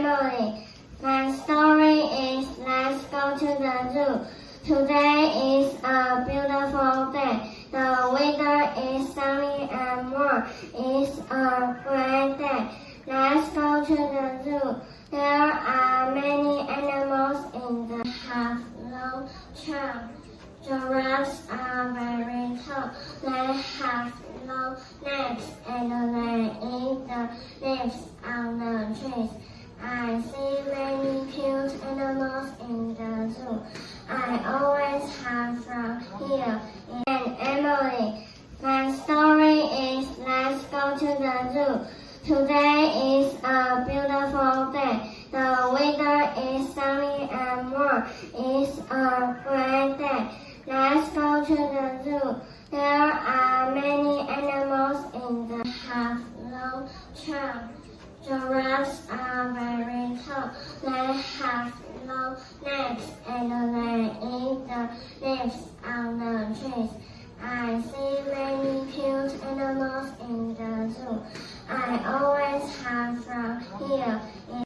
Emily. My story is Let's Go to the Zoo. Today is a beautiful day. The weather is sunny and warm. It's a great day. Let's go to the zoo. There are many animals in the have long trunk. Giraffes are very tall. They have long legs and they eat the leaves on the trees. I see many cute animals in the zoo. I always have from here. And Emily, my story is Let's Go to the zoo. Today is a beautiful day. The weather is sunny and warm. It's a great day. Let's go to the zoo. There are many animals in the have long trunk. Giraffes are very tall. They have long legs and they eat the leaves on the trees. I see many cute animals in the zoo. I always have from here.